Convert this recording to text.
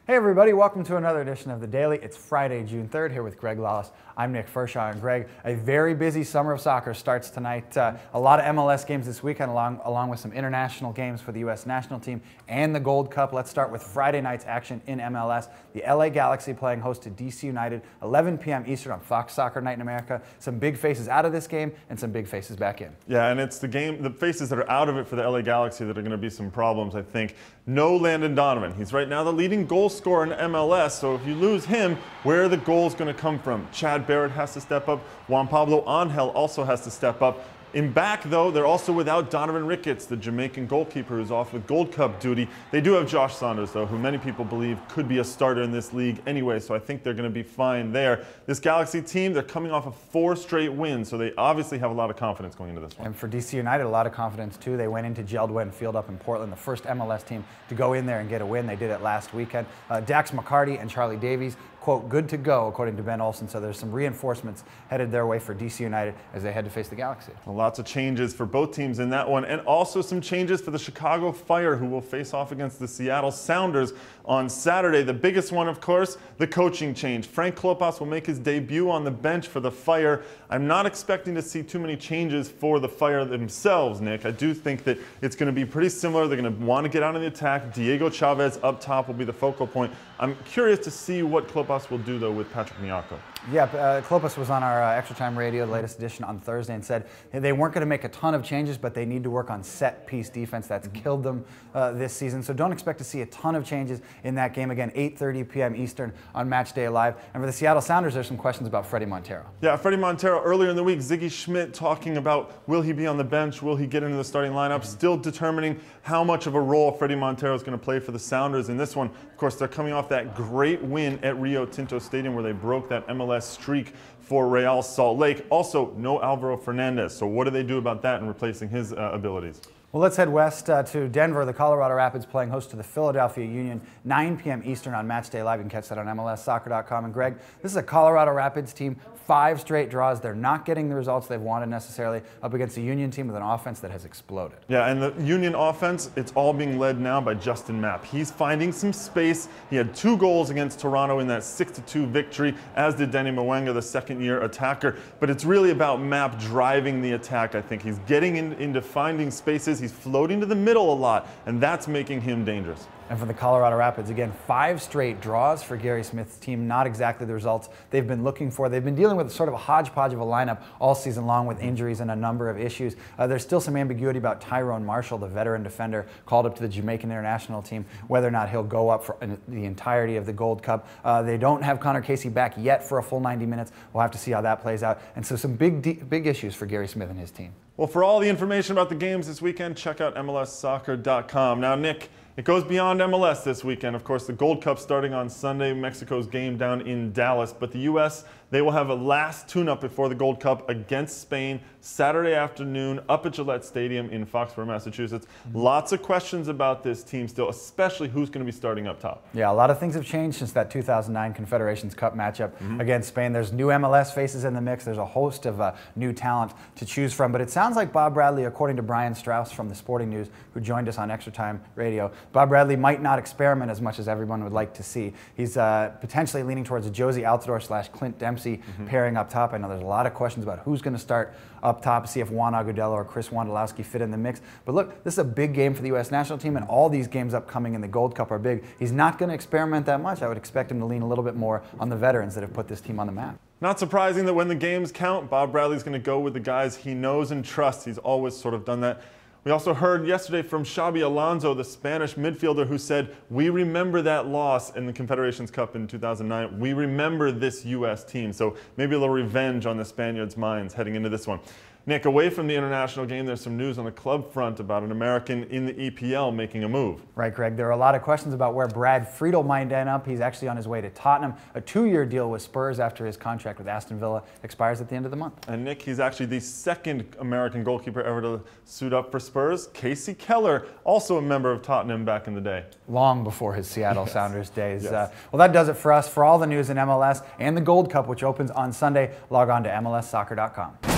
Hey everybody, welcome to another edition of The Daily. It's Friday, June 3rd, here with Greg Lawless. I'm Nick Fershaw, and Greg, a very busy summer of soccer starts tonight. A lot of MLS games this weekend, along with some international games for the U.S. national team and the Gold Cup. Let's start with Friday night's action in MLS. The LA Galaxy playing host to DC United, 11 p.m. Eastern on Fox Soccer Night in America. Some big faces out of this game and some big faces back in. Yeah, and it's the faces that are out of it for the LA Galaxy that are going to be some problems, I think. No Landon Donovan. He's right now the leading goal scorer in MLS, so if you lose him, where are the goals going to come from? Chad Barrett has to step up. Juan Pablo Angel also has to step up. In back, though, they're also without Donovan Ricketts, the Jamaican goalkeeper who's off with Gold Cup duty. They do have Josh Saunders, though, who many people believe could be a starter in this league anyway, so I think they're going to be fine there. This Galaxy team, they're coming off of 4 straight wins, so they obviously have a lot of confidence going into this one. And for DC United, a lot of confidence, too. They went into Geldwin Field up in Portland, the first MLS team to go in there and get a win. They did it last weekend. Dax McCarty and Charlie Davies, quote, good to go, according to Ben Olsen. So there's some reinforcements headed their way for DC United as they head to face the Galaxy. Well, lots of changes for both teams in that one, and also some changes for the Chicago Fire, who will face off against the Seattle Sounders on Saturday. The biggest one, of course, the coaching change. Frank Klopas will make his debut on the bench for the Fire. I'm not expecting to see too many changes for the Fire themselves, Nick. I do think that it's going to be pretty similar. They're going to want to get out on the attack. Diego Chavez up top will be the focal point. I'm curious to see what Klopas will do, though, with Patrick Nyako. Yeah, Klopas was on our Extra Time Radio, the latest edition, on Thursday, and said they weren't going to make a ton of changes, but they need to work on set-piece defense. That's killed them this season. So don't expect to see a ton of changes in that game. Again, 8:30 p.m. Eastern on Match Day Live. And for the Seattle Sounders, there's some questions about Fredy Montero. Yeah, Fredy Montero, earlier in the week, Ziggy Schmidt talking about will he be on the bench, will he get into the starting lineup, still determining how much of a role Fredy Montero is going to play for the Sounders in this one. Of course, they're coming off that great win at Rio Tinto Stadium where they broke that MLS streak for Real Salt Lake. Also, no Alvaro Fernandez. So what do they do about that in replacing his abilities? Well, let's head west to Denver. The Colorado Rapids playing host to the Philadelphia Union, 9 p.m. Eastern on Match Day Live. You can catch that on MLSsoccer.com. And Greg, this is a Colorado Rapids team, 5 straight draws. They're not getting the results they've wanted necessarily up against a Union team with an offense that has exploded. Yeah, and the Union offense, it's all being led now by Justin Mapp. He's finding some space. He had 2 goals against Toronto in that 6-2 victory, as did Danny Mwenga, the second-year attacker. But it's really about Mapp driving the attack, I think. He's getting into finding spaces. He's floating to the middle a lot, and that's making him dangerous. And for the Colorado Rapids, again, 5 straight draws for Gary Smith's team. Not exactly the results they've been looking for. They've been dealing with sort of a hodgepodge of a lineup all season long with injuries and a number of issues. There's still some ambiguity about Tyrone Marshall, the veteran defender called up to the Jamaican international team, whether or not he'll go up for the entirety of the Gold Cup. They don't have Connor Casey back yet for a full 90 minutes. We'll have to see how that plays out. And so some big issues for Gary Smith and his team. Well, for all the information about the games this weekend, check out MLSsoccer.com. Now, Nick, it goes beyond MLS this weekend. Of course, the Gold Cup starting on Sunday, Mexico's game down in Dallas. But the U.S., they will have a last tune-up before the Gold Cup against Spain Saturday afternoon up at Gillette Stadium in Foxborough, Massachusetts. Lots of questions about this team still, especially who's going to be starting up top. Yeah, a lot of things have changed since that 2009 Confederations Cup matchup against Spain. There's new MLS faces in the mix. There's a host of new talent to choose from. But it sounds like Bob Bradley, according to Brian Strauss from the Sporting News, who joined us on Extra Time Radio, Bob Bradley might not experiment as much as everyone would like to see. He's potentially leaning towards a Josie Altidore / Clint Dempsey pairing up top. I know there's a lot of questions about who's going to start up top, see if Juan Agudelo or Chris Wondolowski fit in the mix. But look, this is a big game for the U.S. national team, and all these games upcoming in the Gold Cup are big. He's not going to experiment that much. I would expect him to lean a little bit more on the veterans that have put this team on the map. Not surprising that when the games count, Bob Bradley's going to go with the guys he knows and trusts. He's always sort of done that. We also heard yesterday from Xabi Alonso, the Spanish midfielder, who said, we remember that loss in the Confederations Cup in 2009. We remember this U.S. team. So maybe a little revenge on the Spaniards' minds heading into this one. Nick, away from the international game, there's some news on the club front about an American in the EPL making a move. Right, Greg. There are a lot of questions about where Brad Friedel might end up. He's actually on his way to Tottenham, a 2-year deal with Spurs after his contract with Aston Villa expires at the end of the month. And Nick, he's actually the 2nd American goalkeeper ever to suit up for Spurs. Casey Keller, also a member of Tottenham back in the day. Long before his Seattle Sounders days. Well, that does it for us. For all the news in MLS and the Gold Cup, which opens on Sunday, log on to MLSsoccer.com.